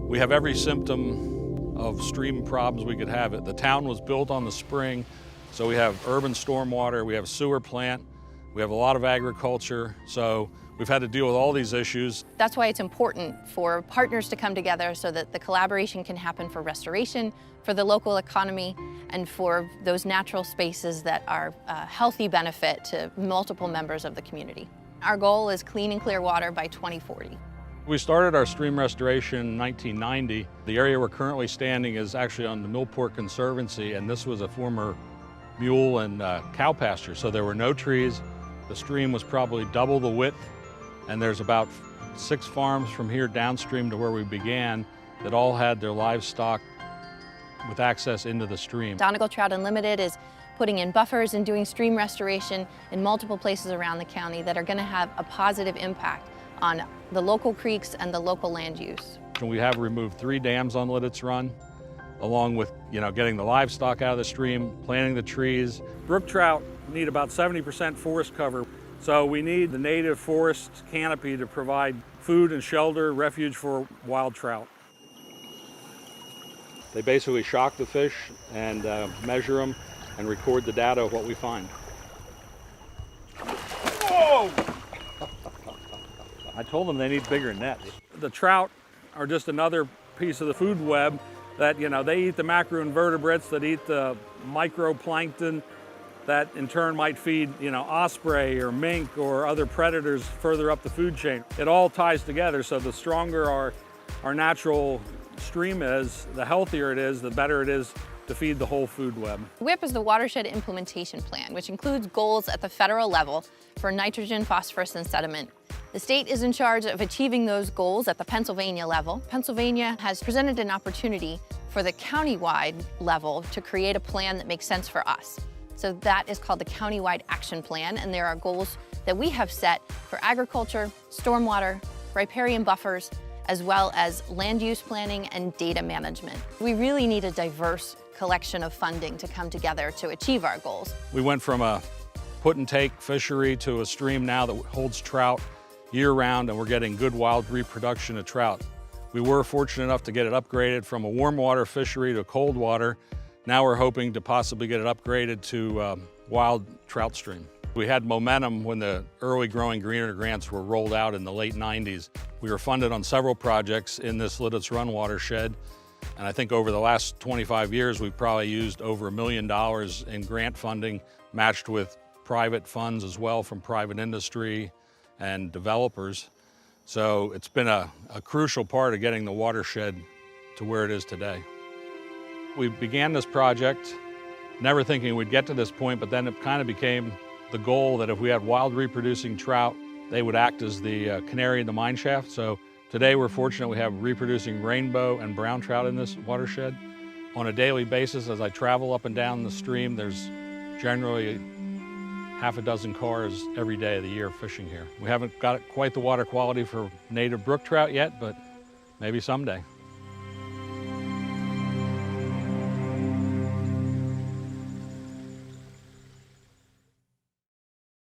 We have every symptom of stream problems we could have. The town was built on the spring, so we have urban stormwater, we have a sewer plant, we have a lot of agriculture, so we've had to deal with all these issues. That's why it's important for partners to come together so that the collaboration can happen for restoration, for the local economy, and for those natural spaces that are a healthy benefit to multiple members of the community. Our goal is clean and clear water by 2040. We started our stream restoration in 1990. The area we're currently standing is actually on the Millport Conservancy, and this was a former mule and cow pasture, so there were no trees. The stream was probably double the width, and there's about 6 farms from here downstream to where we began that all had their livestock with access into the stream. Donegal Trout Unlimited is putting in buffers and doing stream restoration in multiple places around the county that are going to have a positive impact on the local creeks and the local land use. We have removed 3 dams on Lititz Run, along with getting the livestock out of the stream, planting the trees. Brook trout need about 70% forest cover, so we need the native forest canopy to provide food and shelter, refuge for wild trout. They basically shock the fish and measure them and record the data of what we find. Whoa! I told them they need bigger nets. The trout are just another piece of the food web that, they eat the macroinvertebrates that eat the microplankton that in turn might feed, osprey or mink or other predators further up the food chain. It all ties together, so the stronger our natural stream is, the healthier it is, the better it is to feed the whole food web. WIP is the Watershed Implementation Plan, which includes goals at the federal level for nitrogen, phosphorus, and sediment. The state is in charge of achieving those goals at the Pennsylvania level. Pennsylvania has presented an opportunity for the county-wide level to create a plan that makes sense for us. So that is called the Countywide Action Plan, and there are goals that we have set for agriculture, stormwater, riparian buffers, as well as land use planning and data management. We really need a diverse collection of funding to come together to achieve our goals. We went from a put and take fishery to a stream now that holds trout year-round, and we're getting good wild reproduction of trout. We were fortunate enough to get it upgraded from a warm water fishery to cold water. Now we're hoping to possibly get it upgraded to wild trout stream. We had momentum when the early Growing Greener grants were rolled out in the late 90s. We were funded on several projects in this Lititz Run watershed, and I think over the last 25 years we've probably used over $1 million in grant funding, matched with private funds as well from private industry and developers. So it's been a crucial part of getting the watershed to where it is today. We began this project never thinking we'd get to this point, but then it kind of became the goal that if we had wild reproducing trout, they would act as the canary in the mine shaft. So today we're fortunate we have reproducing rainbow and brown trout in this watershed. On a daily basis, as I travel up and down the stream, there's generally half a dozen cars every day of the year fishing here. We haven't got quite the water quality for native brook trout yet, but maybe someday.